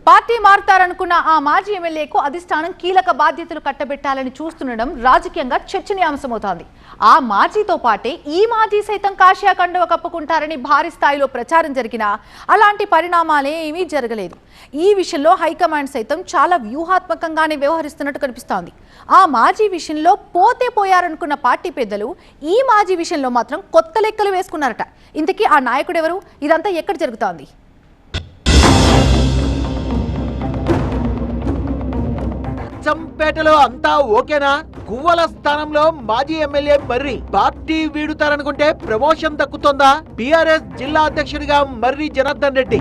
Party మారుతారనుకున్న ఆ మాజీ ఎమ్మెల్యేకు అధిష్టానం కీలక బాధ్యతలు కట్టబెట్టాలని చూస్తుండడం రాజకీయంగా చర్చనీయాంశమవుతోంది. ఆ మాజీతో పాటే ఈ మాజీ సైతం కాషాయ కండువ కప్పుకుంటారని భారీ స్థాయిలో ప్రచారం జరిగినా అలాంటి పరిణామాలే ఏమీ జరగలేదు. ఈ విషయంలో హైకమాండ్ సైతం చాలా వ్యూహాత్మకంగానే వ్యవహరిస్తున్నట్టు కనిపిస్తోంది. ఆ మాజీ విషయంలో పోతే పోయారనుకున్న పార్టీ పెద్దలు ఈ మాజీ విషయంలో మాత్రం కొత్త లెక్కలు వేసుకున్నారట. ఇంతకీ ఆ నాయకుడు ఎవరు? ఇదంతా ఎక్కడ జరుగుతోంది? అచ్చంపేటలో అంతా ఓకేనా? గువ్వల స్థానంలో మాజీ ఎమ్మెల్యే మర్రి పార్టీ వీడుతారనుకుంటే ప్రమోషన్ దక్కుతోందా? బీఆర్ఎస్ జిల్లా అధ్యక్షుడిగా మర్రి జనార్దన్ రెడ్డి.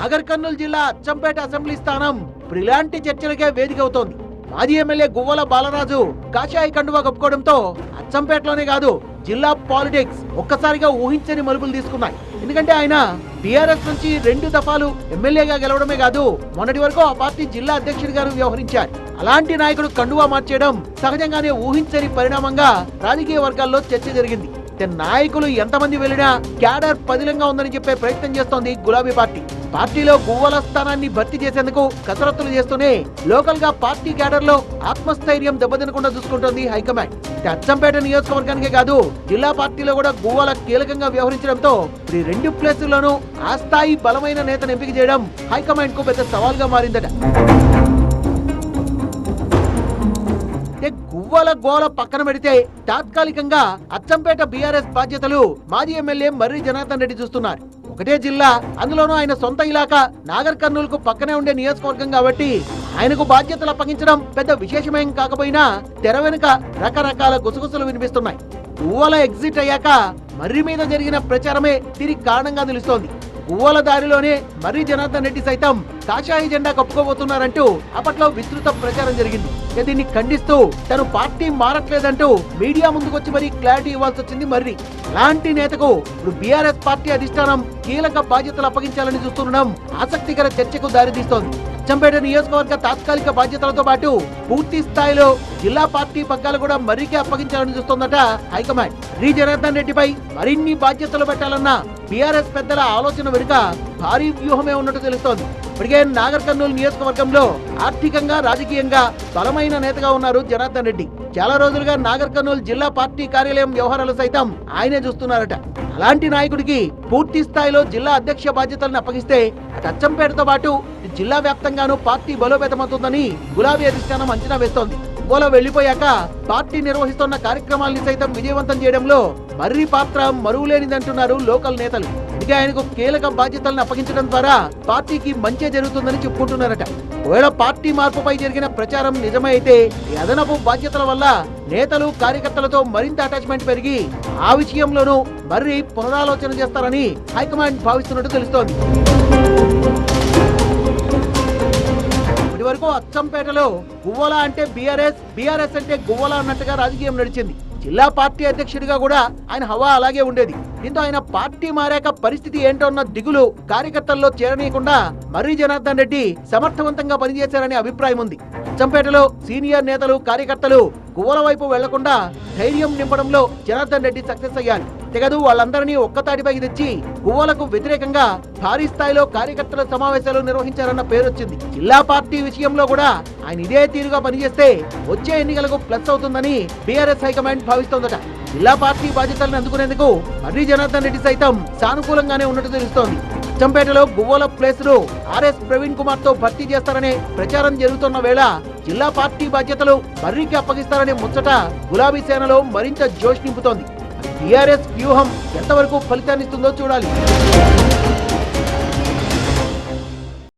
నాగర్ కర్నూలు జిల్లా అచ్చంపేట అసెంబ్లీ స్థానం ఇప్పుడు ఇలాంటి చర్చలకే వేదిక అవుతోంది. మాజీ ఎమ్మెల్యే గువ్వల బాలరాజు కాషాయ కండువా కప్పుకోవడంతో అచ్చంపేటలోనే కాదు జిల్లా పాలిటిక్స్ ఒక్కసారిగా ఊహించని మలుపులు తీసుకున్నాయి. ఎందుకంటే ఆయన టీఆర్ఎస్ నుంచి 2 దఫాలు ఎమ్మెల్యేగా గెలవడమే కాదు, మొన్నటి వరకు ఆ పార్టీ జిల్లా అధ్యక్షుడిగా వ్యవహరించారు. అలాంటి నాయకుడు కండువా మార్చేయడం సహజంగానే ఊహించని పరిణామంగా రాజకీయ వర్గాల్లో చర్చ జరిగింది. నాయకులు ఎంతమంది వెళ్ళినా క్యాడర్ పదిలంగా ఉందని చెప్పే ప్రయత్నం చేస్తోంది గులాబీ పార్టీ. పార్టీలో గువ్వల స్థానాన్ని భర్తీ చేసేందుకు కసరత్తులు చేస్తూనే లోకల్ గా పార్టీ క్యాడర్ లో ఆత్మస్థైర్యం దెబ్బతినకుండా చూసుకుంటోంది హైకమాండ్. అచ్చంపేట నియోజకవర్గానికే కాదు జిల్లా పార్టీలో కూడా గువ్వల కీలకంగా వ్యవహరించడంతో ఈ 2 ప్లేసుల్లోనూ ఆ స్థాయి బలమైన నేతను ఎంపిక చేయడం హైకమాండ్ కు పెద్ద సవాల్గా మారిందట. గువ్వల గోల పక్కన పెడితే తాత్కాలికంగా అచ్చంపేట బీఆర్ఎస్ బాధ్యతలు మాజీ ఎమ్మెల్యే మర్రి జనార్దన్ రెడ్డి చూస్తున్నారు. ఒకటే జిల్లా, అందులోనూ ఆయన సొంత ఇలాకా నాగర్ కర్నూలుకు పక్కనే ఉండే నియోజకవర్గం కాబట్టి ఆయనకు బాధ్యతలు అప్పగించడం పెద్ద విశేషమేం కాకపోయినా తెర వెనుక రకరకాల గుసగుసలు వినిపిస్తున్నాయి. గువ్వల ఎగ్జిట్ అయ్యాక మర్రి మీద జరిగిన ప్రచారమే దీనికి కారణంగా నిలుస్తోంది. గువ్వల దారిలోనే మర్రి జనార్దన్ రెడ్డి సైతం కాషాయ జెండా కప్పుకోబోతున్నారంటూ అప్పట్లో విస్తృత ప్రచారం జరిగింది. దీన్ని ఖండిస్తూ తను పార్టీ మారట్లేదంటూ మీడియా ముందుకొచ్చి మరీ క్లారిటీ ఇవ్వాల్సి వచ్చింది మర్రి. అలాంటి నేతకు ఇప్పుడు బీఆర్ఎస్ పార్టీ అధిష్టానం కీలక బాధ్యతలు అప్పగించాలని చూస్తుండడం ఆసక్తికర చర్చకు దారితీస్తోంది. అచ్చంపేట నియోజకవర్గ తాత్కాలిక బాధ్యతలతో పాటు పూర్తి స్థాయిలో జిల్లా పార్టీ పగ్గాలు కూడా మర్రికి అప్పగించాలని చూస్తోందట హైకమాండ్. మర్రి జనార్దన్ రెడ్డిపై మరిన్ని బాధ్యతలు పెట్టాలన్న బీఆర్ఎస్ పెద్దల ఆలోచన వెనుక భారీ వ్యూహమే ఉన్నట్టు తెలుస్తోంది. ఇప్పటికే నాగర్ కర్నూలు నియోజకవర్గంలో ఆర్థికంగా రాజకీయంగా బలమైన నేతగా ఉన్నారు జనార్దన్ రెడ్డి. చాలా రోజులుగా నాగర్ కర్నూలు జిల్లా పార్టీ కార్యాలయం వ్యవహారాలు సైతం ఆయనే చూస్తున్నారట. అలాంటి నాయకుడికి పూర్తి స్థాయిలో జిల్లా అధ్యక్ష బాధ్యతలను అప్పగిస్తే అటు అచ్చంపేటతో పాటు జిల్లా వ్యాప్తంగానూ పార్టీ బలోపేతమవుతుందని గులాబీ అధిష్టానం అంచనా వేస్తోంది. గోల వెళ్లిపోయాక పార్టీ నిర్వహిస్తున్న కార్యక్రమాల్ని సైతం విజయవంతం చేయడంలో మర్రి పాత్ర మరువులేనిదంటున్నారు లోకల్ నేతలు. ఇక ఆయనకు కీలక బాధ్యతలను అప్పగించడం ద్వారా పార్టీకి మంచి జరుగుతుందని చెప్పుకుంటున్నారట. ఒకవేళ పార్టీ మార్పుపై జరిగిన ప్రచారం నిజమైతే ఈ అదనపు బాధ్యతల వల్ల నేతలు కార్యకర్తలతో మరింత అటాచ్మెంట్ పెరిగి ఆ విషయంలోనూ మర్రి పునరాలోచన చేస్తారని హైకమాండ్ భావిస్తున్నట్టు తెలుస్తోంది. వరకు అచ్చంపేటలో గువ్వల అంటే బీఆర్ఎస్ అంటే గువ్వల అన్నట్టుగా రాజకీయం నడిచింది. జిల్లా పార్టీ అధ్యక్షుడిగా కూడా ఆయన హవా అలాగే ఉండేది. దీంతో ఆయన పార్టీ మారాక పరిస్థితి ఏంటో అన్న దిగులు కార్యకర్తల్లో చేరనీయకుండా మర్రి జనార్దన్ రెడ్డి సమర్థవంతంగా పనిచేశారనే అభిప్రాయం ఉంది. అచ్చంపేటలో సీనియర్ నేతలు కార్యకర్తలు గువ్వల వైపు వెళ్లకుండా ధైర్యం నింపడంలో జనార్దన్ రెడ్డి సక్సెస్ అయ్యారు. తెగదు వాళ్ళందరినీ ఒక్కతాటిపైకి తెచ్చి గువ్వలకు వ్యతిరేకంగా భారీ స్థాయిలో కార్యకర్తల సమావేశాలు నిర్వహించారన్న పేరొచ్చింది. జిల్లా పార్టీ విషయంలో కూడా ఆయన ఇదే తీరుగా పనిచేస్తే వచ్చే ఎన్నికలకు ప్లస్ అవుతుందని బీఆర్ఎస్ హైకమాండ్ భావిస్తోందట. జిల్లా పార్టీ బాధ్యతలను అందుకునేందుకు మర్రి జనార్దన్ రెడ్డి సైతం సానుకూలంగానే ఉన్నట్టు తెలుస్తోంది. అచ్చంపేటలో గువ్వల ప్లేస్ ను ఆర్ఎస్ ప్రవీణ్ కుమార్ తో భర్తీ చేస్తారనే ప్రచారం జరుగుతున్న వేళ జిల్లా పార్టీ బాధ్యతలు మర్రికి అప్పగిస్తారనే ముచ్చట గులాబీ సేనలో మరింత జోష్ నింపుతోంది. టీఆర్ఎస్ వ్యూహం ఎంతవరకు ఫలితాన్నిస్తుందో చూడాలి.